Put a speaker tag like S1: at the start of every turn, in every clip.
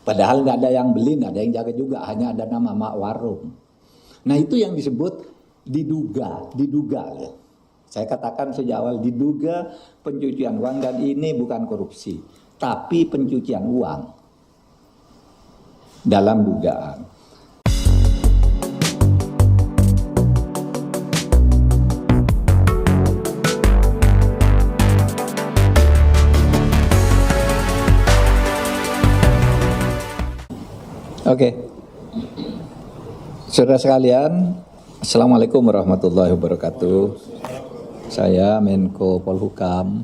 S1: Padahal nggak ada yang beli, nggak ada yang jaga juga, hanya ada nama mak warung. Nah itu yang disebut diduga ya. Saya katakan sejak awal diduga pencucian uang, dan ini bukan korupsi, tapi pencucian uang dalam dugaan. Oke. Saudara sekalian, Assalamualaikum warahmatullahi wabarakatuh. Saya Menko Polhukam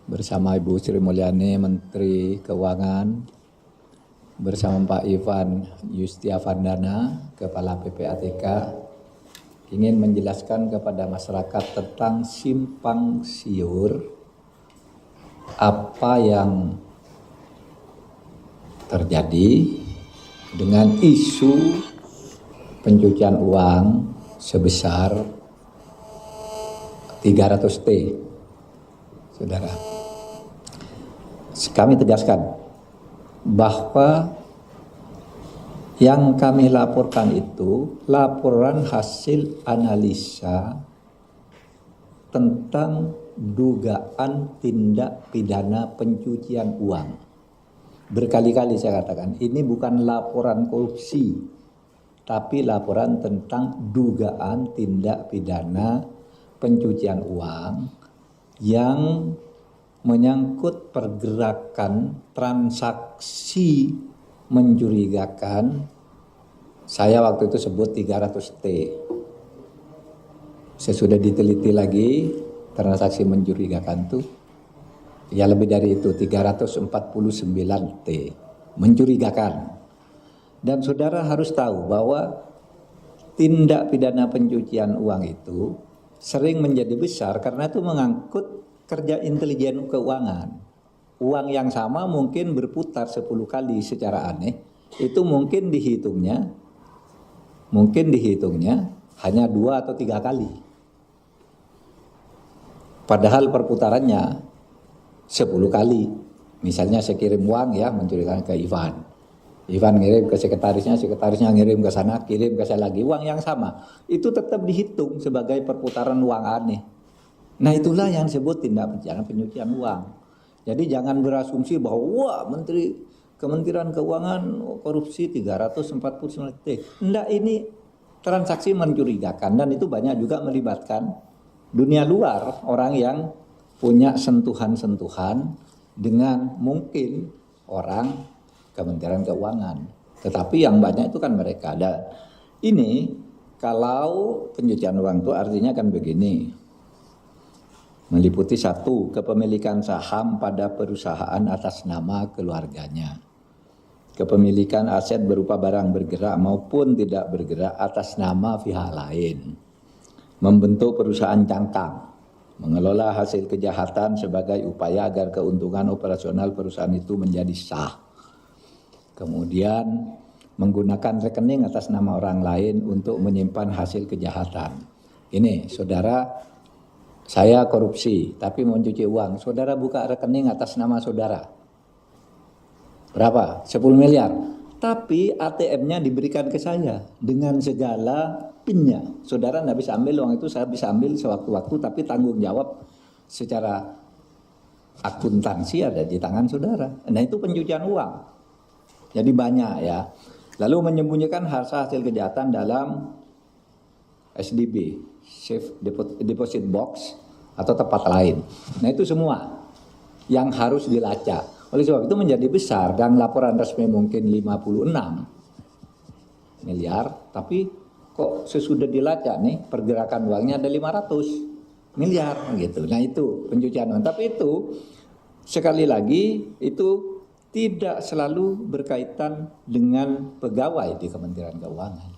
S1: bersama Ibu Sri Mulyani Menteri Keuangan, bersama Pak Ivan Yustiavandana Kepala PPATK, ingin menjelaskan kepada masyarakat tentang simpang siur apa yang terjadi dengan isu pencucian uang sebesar 300T. Saudara, kami tegaskan bahwa yang kami laporkan itu laporan hasil analisa tentang dugaan tindak pidana pencucian uang. Berkali-kali saya katakan, ini bukan laporan korupsi, tapi laporan tentang dugaan tindak pidana pencucian uang yang menyangkut pergerakan transaksi mencurigakan. Saya waktu itu sebut 300T. Sesudah diteliti lagi, transaksi mencurigakan itu ya lebih dari itu, 349T, mencurigakan. Dan saudara harus tahu bahwa tindak pidana pencucian uang itu sering menjadi besar karena itu mengangkut kerja intelijen keuangan. Uang yang sama mungkin berputar 10 kali secara aneh, itu mungkin dihitungnya hanya 2 atau 3 kali. Padahal perputarannya 10 kali. Misalnya saya kirim uang ya, mencurigakan ke Ivan ngirim ke sekretarisnya ngirim ke sana, kirim ke saya lagi, uang yang sama, itu tetap dihitung sebagai perputaran uang aneh. Nah itulah yang disebut tindak pidana pencucian uang. Jadi jangan berasumsi bahwa wah Kementerian Keuangan korupsi 349T. Enggak, ini transaksi mencurigakan, dan itu banyak juga melibatkan dunia luar, orang yang punya sentuhan-sentuhan dengan mungkin orang Kementerian Keuangan. Tetapi yang banyak itu kan mereka ada. Ini kalau pencucian uang itu artinya kan begini. Meliputi 1, kepemilikan saham pada perusahaan atas nama keluarganya. Kepemilikan aset berupa barang bergerak maupun tidak bergerak atas nama pihak lain. Membentuk perusahaan cangkang. Mengelola hasil kejahatan sebagai upaya agar keuntungan operasional perusahaan itu menjadi sah. Kemudian menggunakan rekening atas nama orang lain untuk menyimpan hasil kejahatan. Ini saudara, saya korupsi tapi mau mencuci uang. Saudara buka rekening atas nama saudara. Berapa? 10 miliar. Tapi ATM-nya diberikan ke saya dengan segala pinnya. Saudara tidak bisa ambil uang itu, saya bisa ambil sewaktu-waktu, tapi tanggung jawab secara akuntansi ada di tangan saudara. Nah itu pencucian uang. Jadi banyak ya. Lalu menyembunyikan hasil kejahatan dalam SDB, Safe Deposit Box, atau tempat lain. Nah itu semua yang harus dilacak. Oleh sebab itu menjadi besar, dan laporan resmi mungkin 56 miliar, tapi kok sesudah dilacak nih pergerakan uangnya ada 500 miliar gitu. Nah itu pencucian uang. Tapi itu sekali lagi itu tidak selalu berkaitan dengan pegawai di Kementerian Keuangan.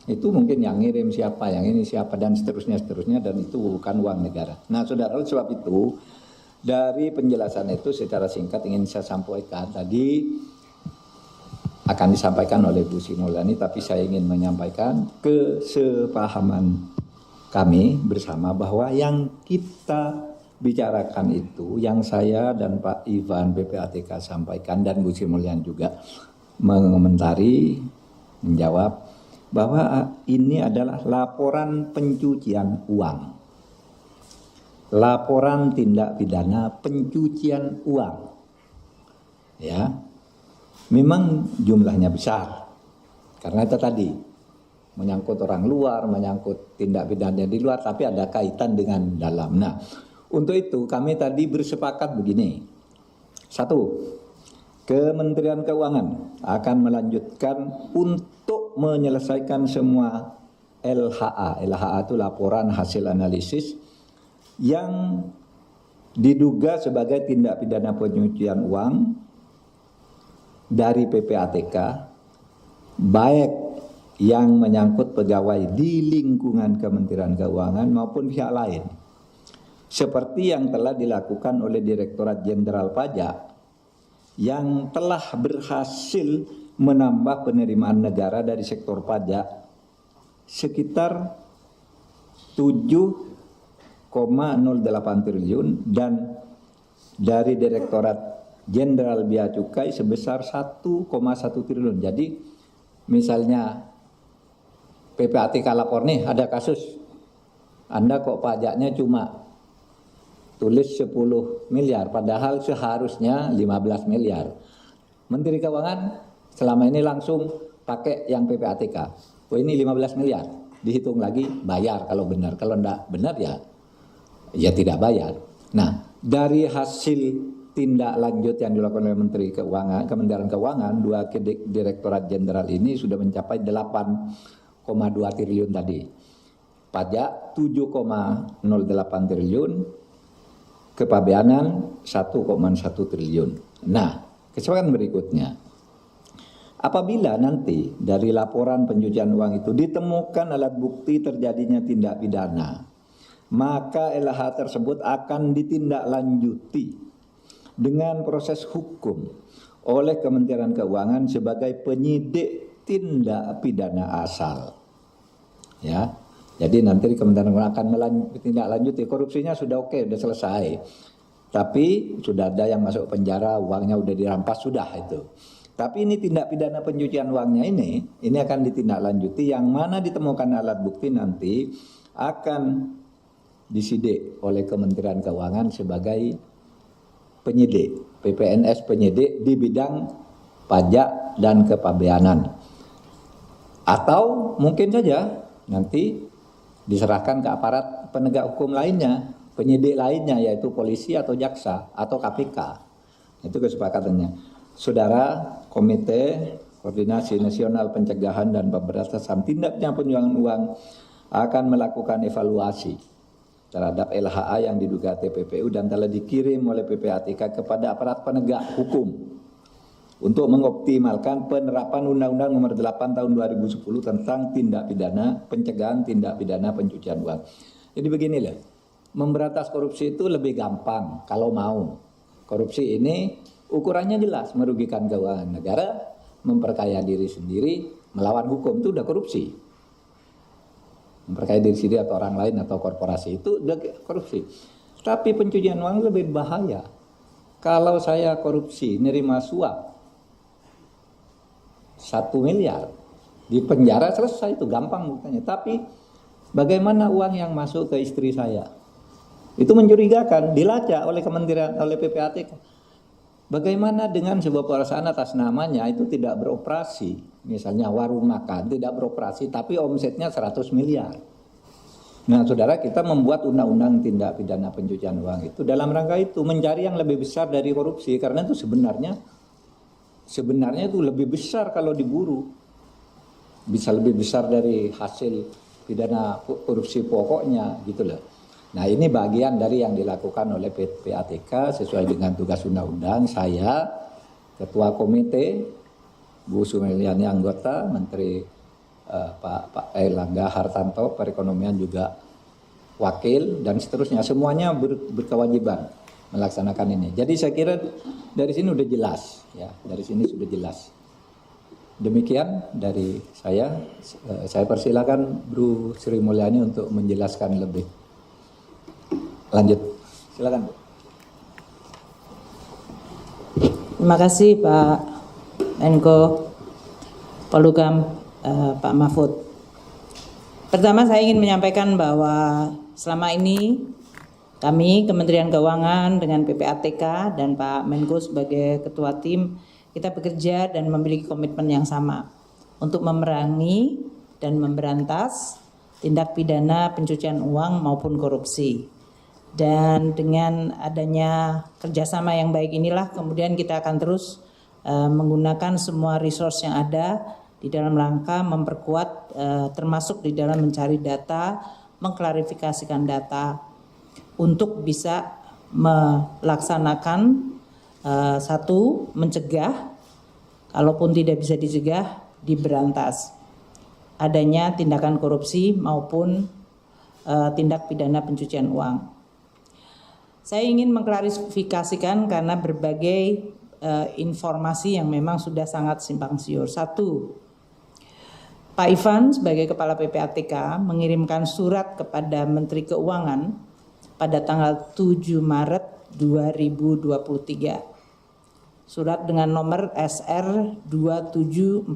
S1: Itu mungkin yang ngirim siapa, yang ini siapa, dan seterusnya, dan itu bukan uang negara. Nah saudara, oleh sebab itu dari penjelasan itu secara singkat ingin saya sampaikan. Tadi akan disampaikan oleh Bu Sri Mulyani, tapi saya ingin menyampaikan kesepahaman kami bersama bahwa yang kita bicarakan itu, yang saya dan Pak Ivan PPATK sampaikan dan Bu Sri Mulyani juga mengomentari, menjawab bahwa ini adalah laporan pencucian uang. Laporan tindak pidana pencucian uang. Ya. Memang jumlahnya besar. Karena itu tadi menyangkut orang luar, menyangkut tindak pidana di luar, tapi ada kaitan dengan dalam. Nah, untuk itu kami tadi bersepakat begini. 1. Kementerian Keuangan akan melanjutkan untuk menyelesaikan semua LHA. LHA itu laporan hasil analisis yang diduga sebagai tindak pidana pencucian uang dari PPATK, baik yang menyangkut pegawai di lingkungan Kementerian Keuangan maupun pihak lain. Seperti yang telah dilakukan oleh Direktorat Jenderal Pajak yang telah berhasil menambah penerimaan negara dari sektor pajak sekitar 7,08 triliun dan dari Direktorat Jenderal Bea Cukai sebesar 1,1 triliun. Jadi misalnya PPATK lapor nih ada kasus, Anda kok pajaknya cuma tulis 10 miliar padahal seharusnya 15 miliar. Menteri Keuangan selama ini langsung pakai yang PPATK. Oh ini 15 miliar, dihitung lagi bayar kalau benar. Kalau enggak benar ya tidak bayar. Nah, dari hasil tindak lanjut yang dilakukan oleh Menteri Keuangan, Kementerian Keuangan, dua Direktorat Jenderal ini sudah mencapai 8,2 triliun tadi. Pajak 7,08 triliun, kepabeanan 1,1 triliun. Nah, kesepakatan berikutnya. Apabila nanti dari laporan pencucian uang itu ditemukan alat bukti terjadinya tindak pidana, maka LH tersebut akan ditindaklanjuti dengan proses hukum oleh Kementerian Keuangan sebagai penyidik tindak pidana asal. Ya. Jadi nanti Kementerian Keuangan akan menindaklanjuti, korupsinya sudah oke, sudah selesai. Tapi sudah ada yang masuk penjara, uangnya sudah dirampas, sudah itu. Tapi ini tindak pidana pencucian uangnya ini akan ditindaklanjuti, yang mana ditemukan alat bukti nanti akan disidik oleh Kementerian Keuangan sebagai penyidik, PPNS penyidik di bidang pajak dan kepabeanan. Atau mungkin saja nanti diserahkan ke aparat penegak hukum lainnya, penyidik lainnya, yaitu polisi atau jaksa atau KPK. Itu kesepakatannya. Saudara, Komite Koordinasi Nasional Pencegahan dan Pemberantasan Tindak Pidana Pencucian Uang akan melakukan evaluasi terhadap LHA yang diduga TPPU dan telah dikirim oleh PPATK kepada aparat penegak hukum untuk mengoptimalkan penerapan Undang-Undang Nomor 8 Tahun 2010 tentang tindak pidana pencegahan tindak pidana pencucian uang. Jadi beginilah, memberantas korupsi itu lebih gampang kalau mau. Korupsi ini ukurannya jelas, merugikan keuangan negara, memperkaya diri sendiri, melawan hukum, itu udah korupsi. Memperkaya diri sendiri atau orang lain atau korporasi itu udah korupsi. Tapi pencucian uang lebih bahaya. Kalau saya korupsi, nerima suap 1 miliar, di penjara selesai, itu gampang buktinya. Tapi bagaimana uang yang masuk ke istri saya? Itu mencurigakan, dilacak oleh Kementerian, oleh PPATK. Bagaimana dengan sebuah perusahaan atas namanya itu tidak beroperasi, misalnya warung makan tidak beroperasi tapi omsetnya 100 miliar. Nah saudara, kita membuat undang-undang tindak pidana pencucian uang itu dalam rangka itu mencari yang lebih besar dari korupsi, karena itu sebenarnya itu lebih besar kalau diburu, bisa lebih besar dari hasil pidana korupsi pokoknya gitu loh. Nah ini bagian dari yang dilakukan oleh PPATK sesuai dengan tugas undang-undang. Saya Ketua Komite, Bu Sri Mulyani anggota, Menteri Pak Airlangga Hartarto perekonomian juga wakil, dan seterusnya. Semuanya berkewajiban melaksanakan ini. Jadi saya kira dari sini sudah jelas, ya, dari sini sudah jelas. Demikian dari saya persilakan Bu Sri Mulyani untuk menjelaskan lebih lanjut. Silakan, Bu.
S2: Terima kasih Pak Menko Polhukam, Pak Mahfud. Pertama saya ingin menyampaikan bahwa selama ini kami Kementerian Keuangan dengan PPATK dan Pak Menko sebagai ketua tim, kita bekerja dan memiliki komitmen yang sama untuk memerangi dan memberantas tindak pidana pencucian uang maupun korupsi. Dan dengan adanya kerjasama yang baik inilah kemudian kita akan terus menggunakan semua resource yang ada di dalam rangka memperkuat termasuk di dalam mencari data, mengklarifikasikan data untuk bisa melaksanakan satu, mencegah, kalaupun tidak bisa dicegah, diberantas adanya tindakan korupsi maupun tindak pidana pencucian uang. Saya ingin mengklarifikasikan karena berbagai informasi yang memang sudah sangat simpang siur. Satu, Pak Ivan sebagai Kepala PPATK mengirimkan surat kepada Menteri Keuangan pada tanggal 7 Maret 2023. Surat dengan nomor SR 2748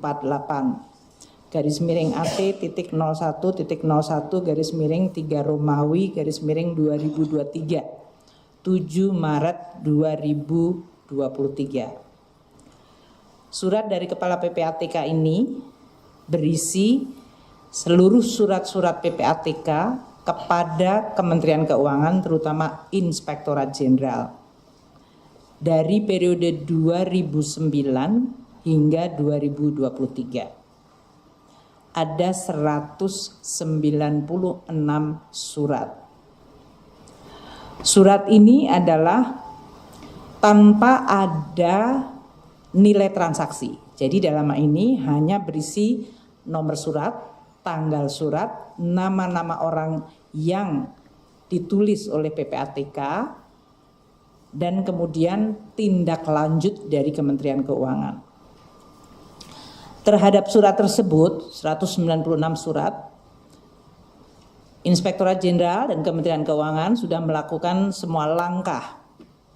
S2: garis miring AT.01.01 garis miring 3 Romawi garis miring 2023. 7 Maret 2023. Surat dari Kepala PPATK ini berisi seluruh surat-surat PPATK kepada Kementerian Keuangan terutama Inspektorat Jenderal dari periode 2009 hingga 2023. Ada 196 surat. Surat ini adalah tanpa ada nilai transaksi. Jadi dalam ini hanya berisi nomor surat, tanggal surat, nama-nama orang yang ditulis oleh PPATK, dan kemudian tindak lanjut dari Kementerian Keuangan. Terhadap surat tersebut, 196 surat, Inspektorat Jenderal dan Kementerian Keuangan sudah melakukan semua langkah.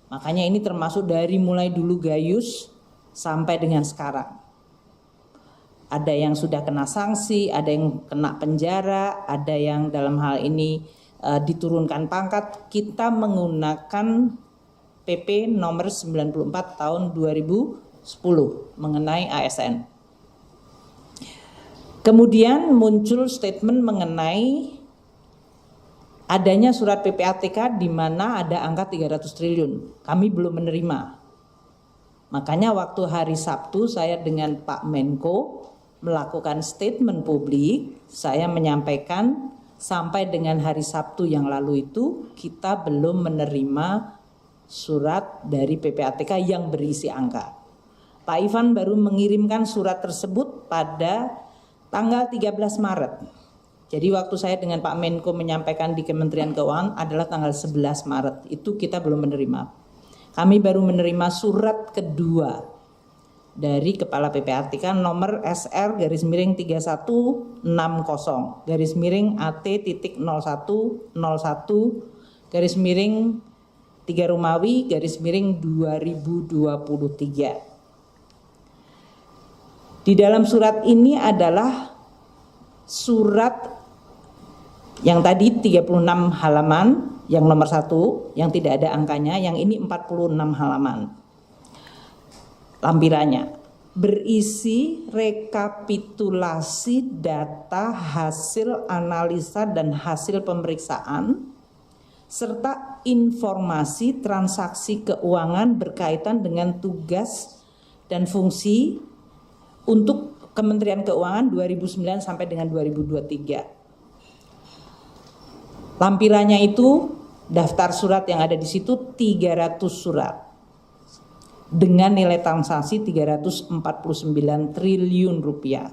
S2: Makanya ini termasuk dari mulai dulu Gayus sampai dengan sekarang. Ada yang sudah kena sanksi, ada yang kena penjara, ada yang dalam hal ini diturunkan pangkat. Kita menggunakan PP nomor 94 tahun 2010 mengenai ASN. Kemudian muncul statement mengenai adanya surat PPATK di mana ada angka 300 triliun. Kami belum menerima. Makanya waktu hari Sabtu saya dengan Pak Menko melakukan statement publik, saya menyampaikan sampai dengan hari Sabtu yang lalu itu kita belum menerima surat dari PPATK yang berisi angka. Pak Ivan baru mengirimkan surat tersebut pada tanggal 13 Maret. Jadi waktu saya dengan Pak Menko menyampaikan di Kementerian Keuangan adalah tanggal 11 Maret. Itu kita belum menerima. Kami baru menerima surat kedua dari Kepala PPATK nomor SR garis miring 3160 garis miring AT.0101 garis miring 3 Romawi garis miring 2023. Di dalam surat ini adalah surat yang tadi 36 halaman, yang nomor 1, yang tidak ada angkanya, yang ini 46 halaman. Lampirannya berisi rekapitulasi data hasil analisa dan hasil pemeriksaan, serta informasi transaksi keuangan berkaitan dengan tugas dan fungsi untuk Kementerian Keuangan 2009 sampai dengan 2023. Lampirannya itu daftar surat yang ada di situ 300 surat dengan nilai transaksi 349 triliun rupiah.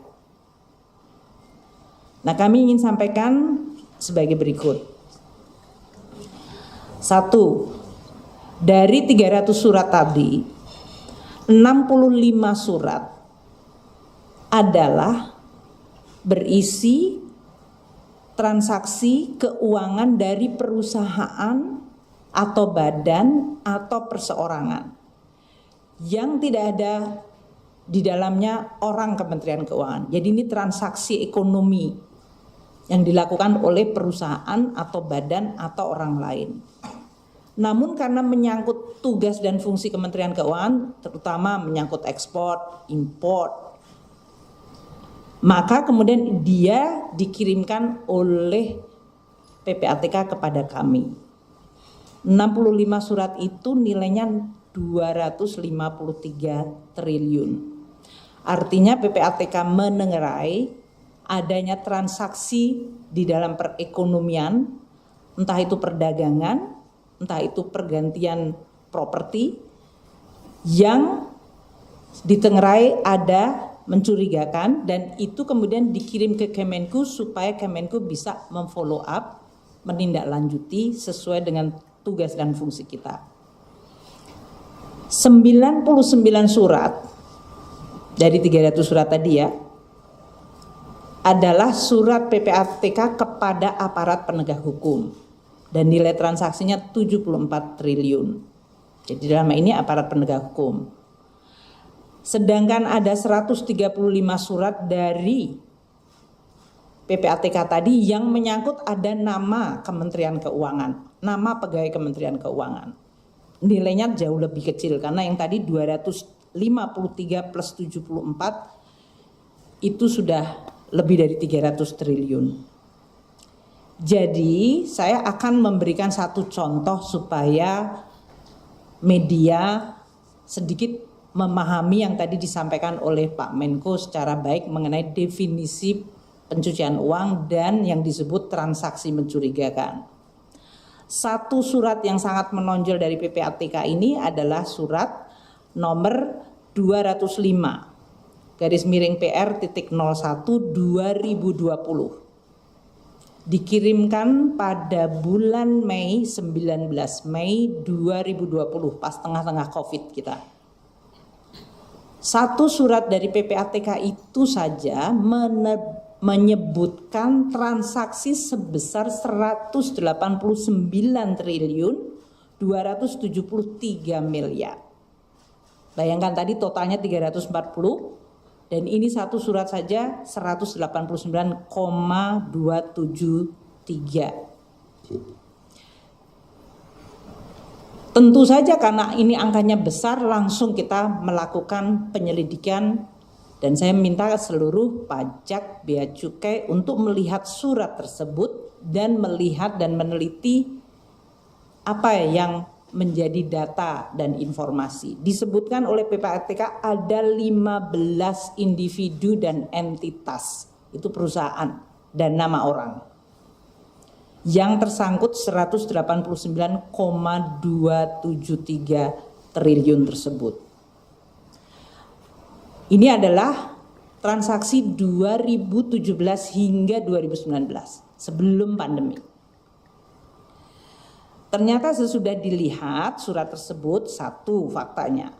S2: Nah, kami ingin sampaikan sebagai berikut. 1. Dari 300 surat tadi, 65 surat adalah berisi transaksi keuangan dari perusahaan atau badan atau perseorangan yang tidak ada di dalamnya orang Kementerian Keuangan. Jadi ini transaksi ekonomi yang dilakukan oleh perusahaan atau badan atau orang lain. Namun karena menyangkut tugas dan fungsi Kementerian Keuangan, terutama menyangkut ekspor, import, maka kemudian dia dikirimkan oleh PPATK kepada kami. 65 surat itu nilainya 253 triliun. Artinya PPATK menengarai adanya transaksi di dalam perekonomian, entah itu perdagangan, entah itu pergantian properti, yang ditengarai ada mencurigakan, dan itu kemudian dikirim ke Kemenku supaya Kemenku bisa memfollow up, menindaklanjuti sesuai dengan tugas dan fungsi kita. 99 surat dari 300 surat tadi ya adalah surat PPATK kepada aparat penegak hukum dan nilai transaksinya 74 triliun. Jadi dalam ini aparat penegak hukum. Sedangkan ada 135 surat dari PPATK tadi yang menyangkut ada nama Kementerian Keuangan, nama pegawai Kementerian Keuangan. Nilainya jauh lebih kecil karena yang tadi 253 plus 74 itu sudah lebih dari 300 triliun. Jadi saya akan memberikan satu contoh supaya media sedikit memahami yang tadi disampaikan oleh Pak Menko secara baik mengenai definisi pencucian uang dan yang disebut transaksi mencurigakan. Satu surat yang sangat menonjol dari PPATK ini adalah surat nomor 205 /PR.01/2020. Dikirimkan pada bulan Mei, 19 Mei 2020, pas tengah-tengah Covid kita. Satu surat dari PPATK itu saja menyebutkan transaksi sebesar 189 triliun 273 miliar. Bayangkan tadi totalnya 340 dan ini satu surat saja 189,273. Tentu saja karena ini angkanya besar langsung kita melakukan penyelidikan dan saya minta seluruh pajak, bea cukai untuk melihat surat tersebut dan melihat dan meneliti apa yang menjadi data dan informasi. Disebutkan oleh PPATK ada 15 individu dan entitas, itu perusahaan dan nama orang, yang tersangkut 189,273 triliun tersebut. Ini adalah transaksi 2017 hingga 2019 sebelum pandemi. Ternyata sesudah dilihat surat tersebut, satu faktanya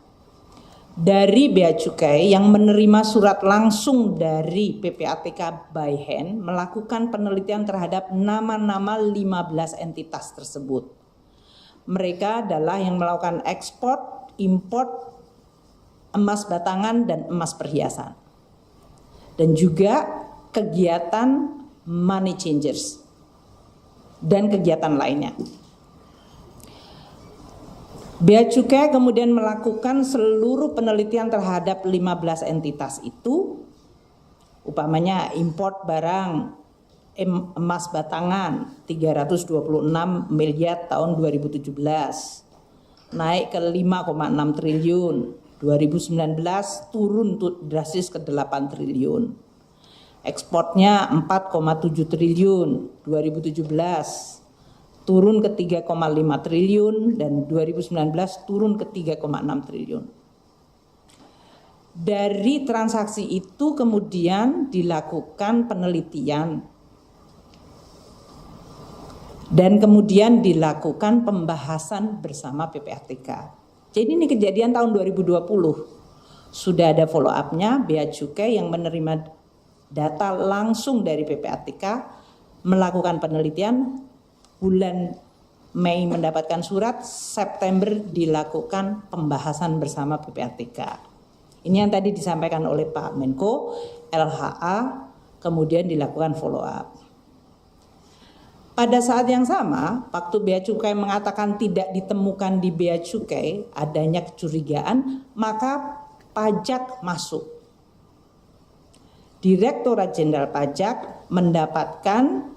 S2: dari bea cukai yang menerima surat langsung dari PPATK by hand melakukan penelitian terhadap nama-nama 15 entitas tersebut. Mereka adalah yang melakukan ekspor, import emas batangan dan emas perhiasan. Dan juga kegiatan money changers dan kegiatan lainnya. Bea Cukai kemudian melakukan seluruh penelitian terhadap 15 entitas itu, upamanya import barang emas batangan 326 miliar tahun 2017, naik ke 5,6 triliun, 2019 turun drastis ke 8 triliun. Ekspornya 4,7 triliun, 2017 turun ke 3,5 triliun dan 2019 turun ke 3,6 triliun. Dari transaksi itu kemudian dilakukan penelitian dan kemudian dilakukan pembahasan bersama PPATK. Jadi ini kejadian tahun 2020. Sudah ada follow up-nya, Bea Cukai yang menerima data langsung dari PPATK melakukan penelitian bulan Mei mendapatkan surat, September dilakukan pembahasan bersama PPATK. Ini yang tadi disampaikan oleh Pak Menko, LHA, kemudian dilakukan follow up. Pada saat yang sama, waktu Bea Cukai mengatakan tidak ditemukan di Bea Cukai adanya kecurigaan, maka pajak masuk. Direktorat Jenderal Pajak mendapatkan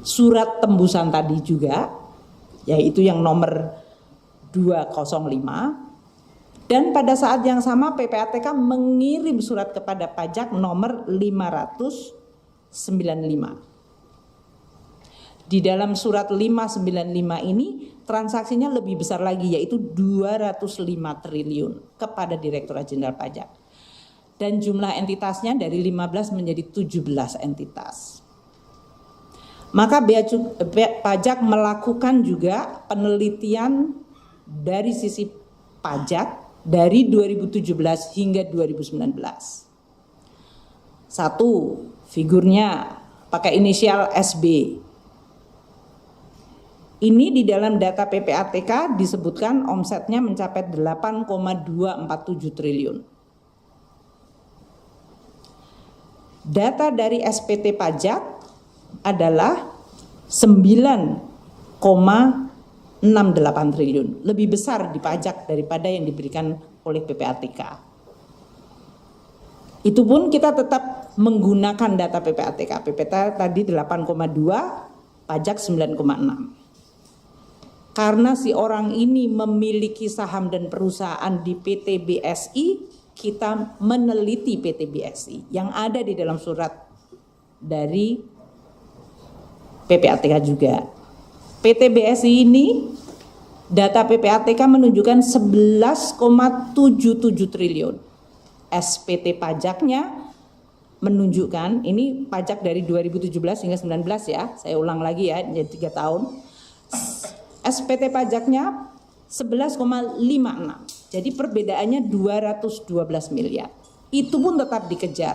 S2: surat tembusan tadi juga, yaitu yang nomor 205, dan pada saat yang sama PPATK mengirim surat kepada pajak nomor 595. Di dalam surat 595 ini transaksinya lebih besar lagi, yaitu 205 triliun kepada Direktorat Jenderal Pajak. Dan jumlah entitasnya dari 15 menjadi 17 entitas. Maka Bea Pajak melakukan juga penelitian dari sisi pajak dari 2017 hingga 2019. Satu, figurnya pakai inisial SB. Ini di dalam data PPATK disebutkan omsetnya mencapai 8,247 triliun. Data dari SPT Pajak adalah 9,68 triliun, lebih besar di pajak daripada yang diberikan oleh PPATK. Itu pun kita tetap menggunakan data PPATK. PPATK tadi 8,2, pajak 9,6. Karena si orang ini memiliki saham dan perusahaan di PT BSI, kita meneliti PT BSI yang ada di dalam surat dari PPATK juga. PT BSI ini data PPATK menunjukkan 11,77 triliun. SPT pajaknya menunjukkan, ini pajak dari 2017 hingga 19 ya, saya ulang lagi ya, jadi 3 tahun. SPT pajaknya 11,56. Jadi perbedaannya 212 miliar. Itu pun tetap dikejar.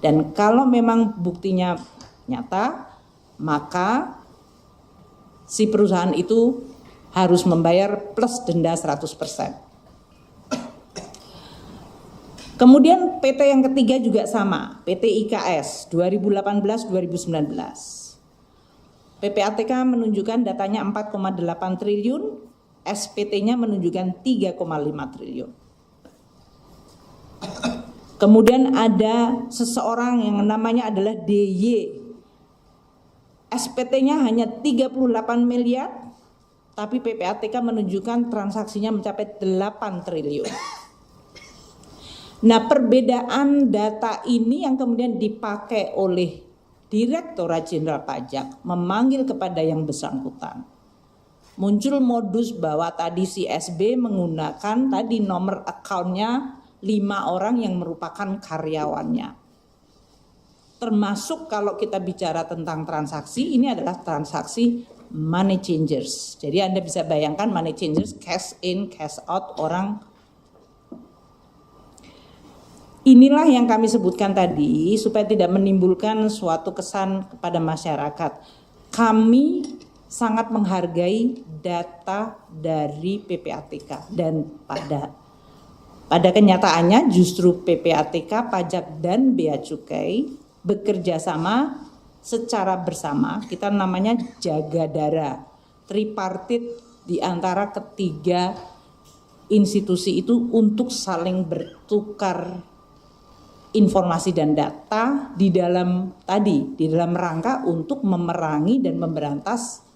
S2: Dan kalau memang buktinya nyata, maka si perusahaan itu harus membayar plus denda 100%. Kemudian PT yang ketiga juga sama, PT IKS 2018-2019. PPATK menunjukkan datanya 4,8 triliun, SPT-nya menunjukkan 3,5 triliun. Kemudian ada seseorang yang namanya adalah DY. SPT-nya hanya 38 miliar, tapi PPATK menunjukkan transaksinya mencapai 8 triliun. Nah, perbedaan data ini yang kemudian dipakai oleh Direktorat Jenderal Pajak memanggil kepada yang bersangkutan. Muncul modus bahwa tadi si SB menggunakan tadi nomor akunnya 5 orang yang merupakan karyawannya. Termasuk kalau kita bicara tentang transaksi, ini adalah transaksi money changers. Jadi Anda bisa bayangkan money changers, cash in, cash out orang. Inilah yang kami sebutkan tadi supaya tidak menimbulkan suatu kesan kepada masyarakat. Kami sangat menghargai data dari PPATK dan pada kenyataannya justru PPATK, pajak dan Bea Cukai bekerja sama secara bersama, kita namanya jaga dara, tripartit di antara ketiga institusi itu untuk saling bertukar informasi dan data di dalam rangka untuk memerangi dan memberantas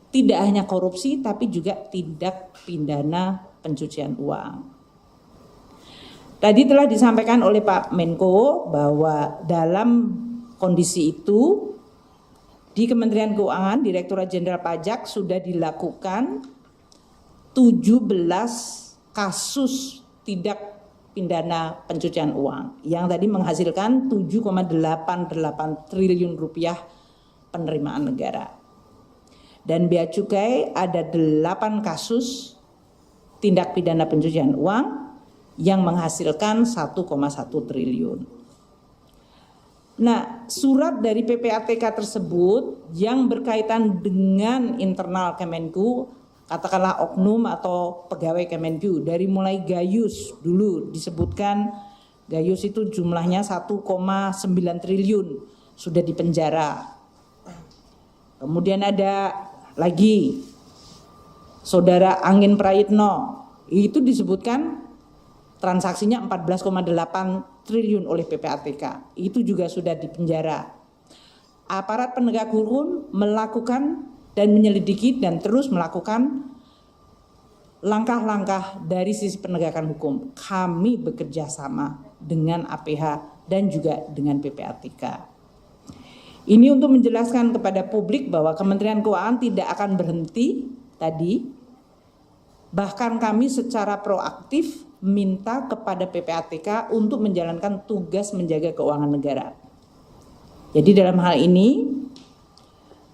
S2: tidak hanya korupsi tapi juga tindak pidana pencucian uang. Tadi telah disampaikan oleh Pak Menko bahwa dalam kondisi itu di Kementerian Keuangan, Direktorat Jenderal Pajak sudah dilakukan 17 kasus tindak pidana pencucian uang yang tadi menghasilkan 7,88 triliun rupiah penerimaan negara. Dan Bea Cukai ada 8 kasus tindak pidana pencucian uang yang menghasilkan 1,1 triliun. Nah, surat dari PPATK tersebut yang berkaitan dengan internal Kemenku, katakanlah oknum atau pegawai Kemenku, dari mulai Gayus dulu disebutkan, Gayus itu jumlahnya 1,9 triliun sudah dipenjara. Kemudian ada lagi Saudara Angin Prayitno, itu disebutkan transaksinya 14,8 triliun oleh PPATK, itu juga sudah dipenjara. Aparat penegak hukum melakukan dan menyelidiki dan terus melakukan langkah-langkah dari sisi penegakan hukum. Kami bekerja sama dengan APH dan juga dengan PPATK. Ini untuk menjelaskan kepada publik bahwa Kementerian Keuangan tidak akan berhenti tadi. Bahkan kami secara proaktif minta kepada PPATK untuk menjalankan tugas menjaga keuangan negara. Jadi dalam hal ini,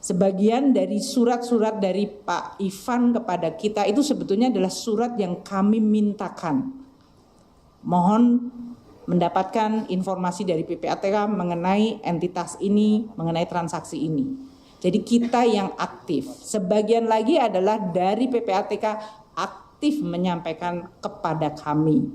S2: sebagian dari surat-surat dari Pak Ivan kepada kita itu sebetulnya adalah surat yang kami mintakan. Mohon mendapatkan informasi dari PPATK mengenai entitas ini, mengenai transaksi ini. Jadi kita yang aktif. Sebagian lagi adalah dari PPATK aktif menyampaikan kepada kami.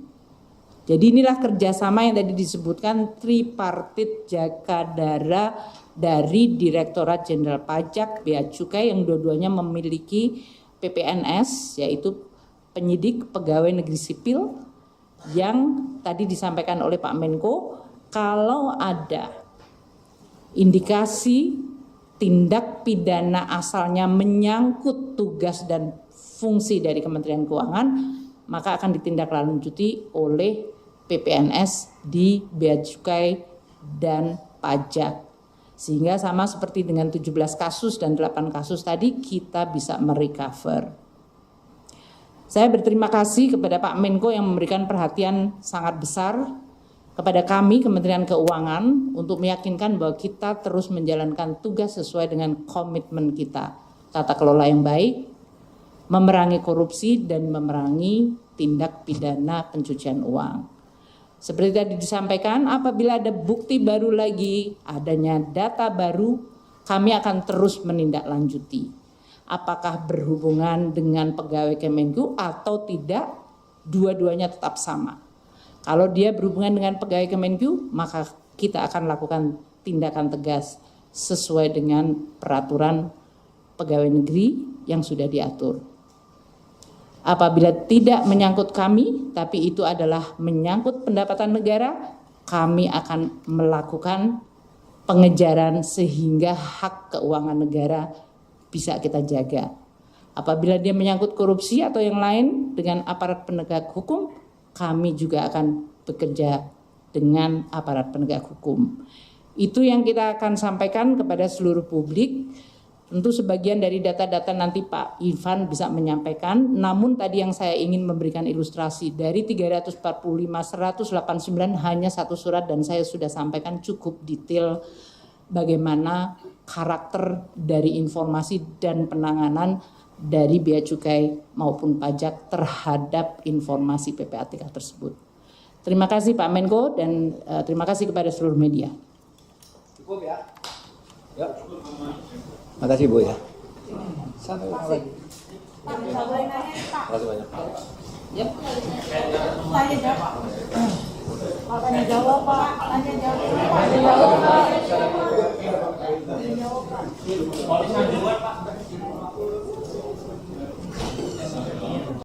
S2: Jadi inilah kerjasama yang tadi disebutkan tripartit Jakadara dari Direktorat Jenderal Pajak, Bea Cukai yang dua-duanya memiliki PPNS, yaitu penyidik pegawai negeri sipil, yang tadi disampaikan oleh Pak Menko, kalau ada indikasi tindak pidana asalnya menyangkut tugas dan fungsi dari Kementerian Keuangan, maka akan ditindaklanjuti oleh PPNS di Bea Cukai dan Pajak. Sehingga sama seperti dengan 17 kasus dan 8 kasus tadi, kita bisa merecover. Saya berterima kasih kepada Pak Menko yang memberikan perhatian sangat besar kepada kami Kementerian Keuangan untuk meyakinkan bahwa kita terus menjalankan tugas sesuai dengan komitmen kita. Tata kelola yang baik, memerangi korupsi dan memerangi tindak pidana pencucian uang. Seperti tadi disampaikan, apabila ada bukti baru lagi, adanya data baru, kami akan terus menindaklanjuti. Apakah berhubungan dengan pegawai Kemenku atau tidak, dua-duanya tetap sama. Kalau dia berhubungan dengan pegawai Kemenku, maka kita akan lakukan tindakan tegas sesuai dengan peraturan pegawai negeri yang sudah diatur. Apabila tidak menyangkut kami, tapi itu adalah menyangkut pendapatan negara, kami akan melakukan pengejaran sehingga hak keuangan negara bisa kita jaga. Apabila dia menyangkut korupsi atau yang lain dengan aparat penegak hukum, kami juga akan bekerja dengan aparat penegak hukum. Itu yang kita akan sampaikan kepada seluruh publik. Tentu sebagian dari data-data nanti Pak Ivan bisa menyampaikan, namun tadi yang saya ingin memberikan ilustrasi dari 345, 189 hanya satu surat dan saya sudah sampaikan cukup detail bagaimana karakter dari informasi dan penanganan dari Bea Cukai maupun pajak terhadap informasi PPATK tersebut. Terima kasih Pak Menko dan terima kasih kepada seluruh media.
S1: Cukup ya. Ya. Makasih Bu ya. Sampai lagi.
S3: Pak, bisa boleh nanya Pak?
S1: Terima kasih banyak.
S2: Ya.
S3: Tanya jawab. Pak, tanya jawab Pak. Tanya jawab. Pak, tanya jawab Pak. Tanya jawab Pak.